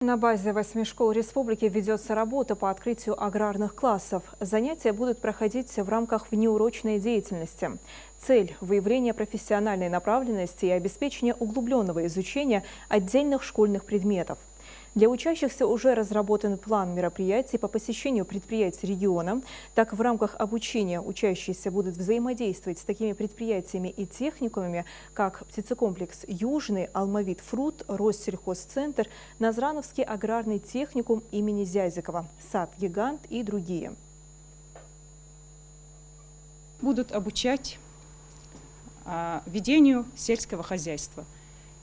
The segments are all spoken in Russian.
На базе 8 школ республики ведется работа по открытию аграрных классов. Занятия будут проходить в рамках внеурочной деятельности. Цель – выявление профессиональной направленности и обеспечение углубленного изучения отдельных школьных предметов. Для учащихся уже разработан план мероприятий по посещению предприятий региона. Так, в рамках обучения учащиеся будут взаимодействовать с такими предприятиями и техникумами, как птицекомплекс «Южный», «Алмавит-Фрут», Россельхозцентр, Назрановский аграрный техникум имени Зязикова, сад-гигант и другие. Будут обучать ведению сельского хозяйства.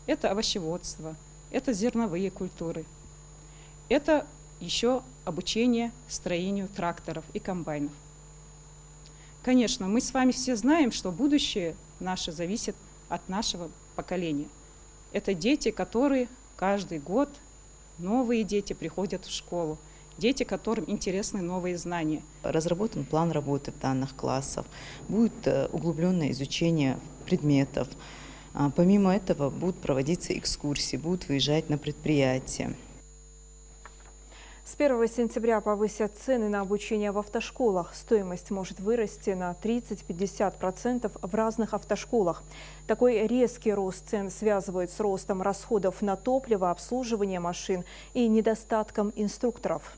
Это овощеводство, это зерновые культуры. Это еще обучение строению тракторов и комбайнов. Конечно, мы с вами все знаем, что будущее наше зависит от нашего поколения. Это дети, которые каждый год, новые дети приходят в школу. Дети, которым интересны новые знания. Разработан план работы данных классов, будет углубленное изучение предметов. Помимо этого будут проводиться экскурсии, будут выезжать на предприятия. С 1 сентября повысят цены на обучение в автошколах. Стоимость может вырасти на 30–50% в разных автошколах. Такой резкий рост цен связывают с ростом расходов на топливо, обслуживание машин и недостатком инструкторов.